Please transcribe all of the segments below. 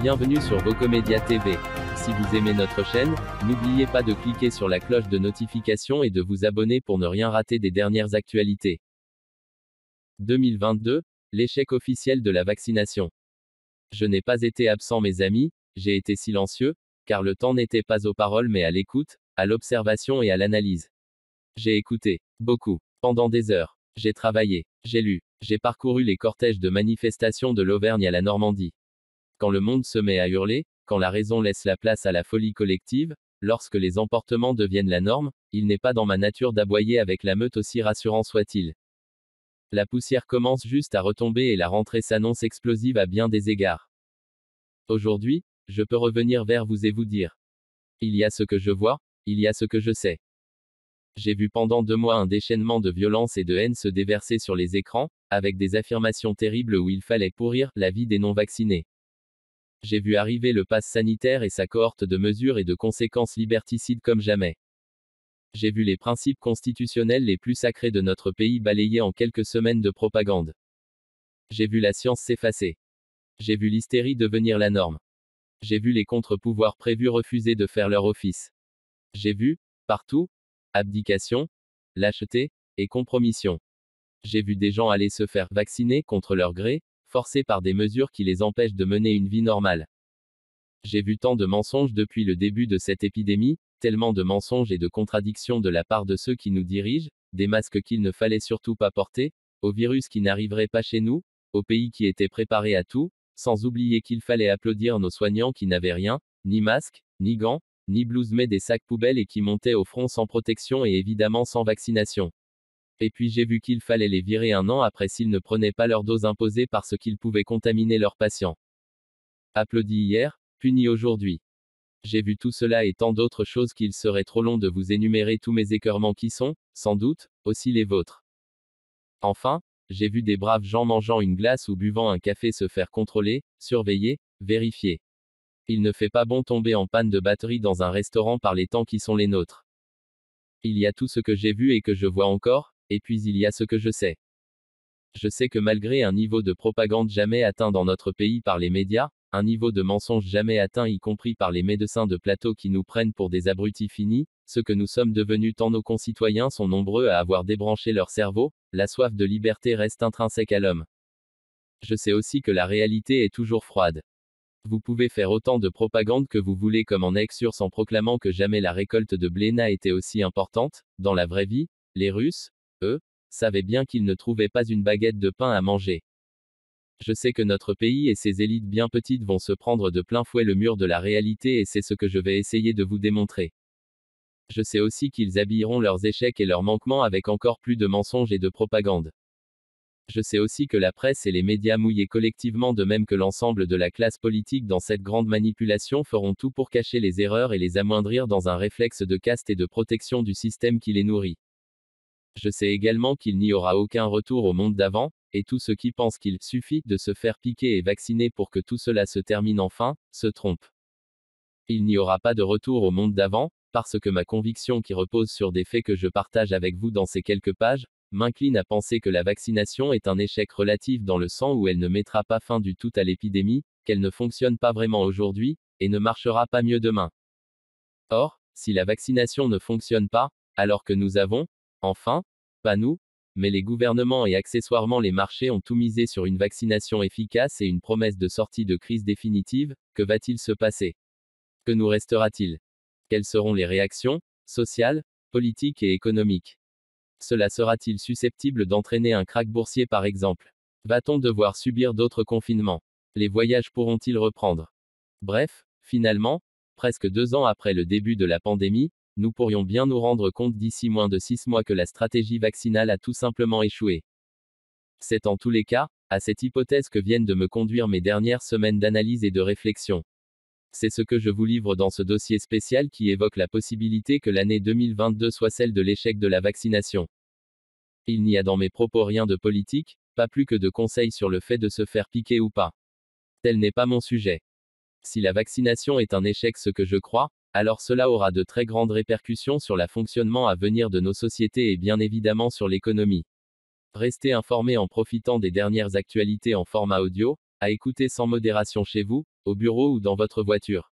Bienvenue sur Vocomédia TV. Si vous aimez notre chaîne, n'oubliez pas de cliquer sur la cloche de notification et de vous abonner pour ne rien rater des dernières actualités. 2022, l'échec officiel de la vaccination. Je n'ai pas été absent mes amis, j'ai été silencieux, car le temps n'était pas aux paroles mais à l'écoute, à l'observation et à l'analyse. J'ai écouté, beaucoup, pendant des heures. J'ai travaillé, j'ai lu, j'ai parcouru les cortèges de manifestations de l'Auvergne à la Normandie. Quand le monde se met à hurler, quand la raison laisse la place à la folie collective, lorsque les emportements deviennent la norme, il n'est pas dans ma nature d'aboyer avec la meute aussi rassurant soit-il. La poussière commence juste à retomber et la rentrée s'annonce explosive à bien des égards. Aujourd'hui, je peux revenir vers vous et vous dire. Il y a ce que je vois, il y a ce que je sais. J'ai vu pendant 2 mois un déchaînement de violence et de haine se déverser sur les écrans, avec des affirmations terribles où il fallait pourrir la vie des non-vaccinés. J'ai vu arriver le pass sanitaire et sa cohorte de mesures et de conséquences liberticides comme jamais. J'ai vu les principes constitutionnels les plus sacrés de notre pays balayés en quelques semaines de propagande. J'ai vu la science s'effacer. J'ai vu l'hystérie devenir la norme. J'ai vu les contre-pouvoirs prévus refuser de faire leur office. J'ai vu, partout, abdication, lâcheté, et compromission. J'ai vu des gens aller se faire vacciner contre leur gré, forcés par des mesures qui les empêchent de mener une vie normale. J'ai vu tant de mensonges depuis le début de cette épidémie, tellement de mensonges et de contradictions de la part de ceux qui nous dirigent, des masques qu'il ne fallait surtout pas porter, au virus qui n'arriverait pas chez nous, au pays qui était préparé à tout, sans oublier qu'il fallait applaudir nos soignants qui n'avaient rien, ni masque, ni gants, ni blouse mais des sacs poubelles et qui montaient au front sans protection et évidemment sans vaccination. Et puis j'ai vu qu'il fallait les virer 1 an après s'ils ne prenaient pas leur dose imposée parce qu'ils pouvaient contaminer leurs patients. Applaudi hier, puni aujourd'hui. J'ai vu tout cela et tant d'autres choses qu'il serait trop long de vous énumérer tous mes écœurements qui sont, sans doute, aussi les vôtres. Enfin, j'ai vu des braves gens mangeant une glace ou buvant un café se faire contrôler, surveiller, vérifier. Il ne fait pas bon tomber en panne de batterie dans un restaurant par les temps qui sont les nôtres. Il y a tout ce que j'ai vu et que je vois encore, et puis il y a ce que je sais. Je sais que malgré un niveau de propagande jamais atteint dans notre pays par les médias, un niveau de mensonge jamais atteint y compris par les médecins de plateau qui nous prennent pour des abrutis finis, ce que nous sommes devenus tant nos concitoyens sont nombreux à avoir débranché leur cerveau, la soif de liberté reste intrinsèque à l'homme. Je sais aussi que la réalité est toujours froide. Vous pouvez faire autant de propagande que vous voulez comme en Aix-sur en proclamant que jamais la récolte de blé n'a été aussi importante, dans la vraie vie, les Russes, eux, savaient bien qu'ils ne trouvaient pas une baguette de pain à manger. Je sais que notre pays et ses élites bien petites vont se prendre de plein fouet le mur de la réalité et c'est ce que je vais essayer de vous démontrer. Je sais aussi qu'ils habilleront leurs échecs et leurs manquements avec encore plus de mensonges et de propagande. Je sais aussi que la presse et les médias mouillés collectivement de même que l'ensemble de la classe politique dans cette grande manipulation feront tout pour cacher les erreurs et les amoindrir dans un réflexe de caste et de protection du système qui les nourrit. Je sais également qu'il n'y aura aucun retour au monde d'avant, et tous ceux qui pensent qu'il suffit de se faire piquer et vacciner pour que tout cela se termine enfin, se trompent. Il n'y aura pas de retour au monde d'avant, parce que ma conviction qui repose sur des faits que je partage avec vous dans ces quelques pages, m'incline à penser que la vaccination est un échec relatif dans le sens où elle ne mettra pas fin du tout à l'épidémie, qu'elle ne fonctionne pas vraiment aujourd'hui, et ne marchera pas mieux demain. Or, si la vaccination ne fonctionne pas, alors que nous avons, enfin, pas nous, mais les gouvernements et accessoirement les marchés ont tout misé sur une vaccination efficace et une promesse de sortie de crise définitive, que va-t-il se passer? Que nous restera-t-il? Quelles seront les réactions, sociales, politiques et économiques? Cela sera-t-il susceptible d'entraîner un krach boursier par exemple? Va-t-on devoir subir d'autres confinements? Les voyages pourront-ils reprendre? Bref, finalement, presque 2 ans après le début de la pandémie, nous pourrions bien nous rendre compte d'ici moins de 6 mois que la stratégie vaccinale a tout simplement échoué. C'est en tous les cas, à cette hypothèse que viennent de me conduire mes dernières semaines d'analyse et de réflexion. C'est ce que je vous livre dans ce dossier spécial qui évoque la possibilité que l'année 2022 soit celle de l'échec de la vaccination. Il n'y a dans mes propos rien de politique, pas plus que de conseils sur le fait de se faire piquer ou pas. Tel n'est pas mon sujet. Si la vaccination est un échec ce que je crois, alors cela aura de très grandes répercussions sur le fonctionnement à venir de nos sociétés et bien évidemment sur l'économie. Restez informés en profitant des dernières actualités en format audio, à écouter sans modération chez vous, au bureau ou dans votre voiture.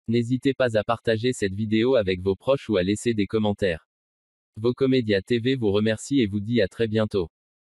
N'hésitez pas à partager cette vidéo avec vos proches ou à laisser des commentaires. Vos Comédia TV vous remercie et vous dit à très bientôt.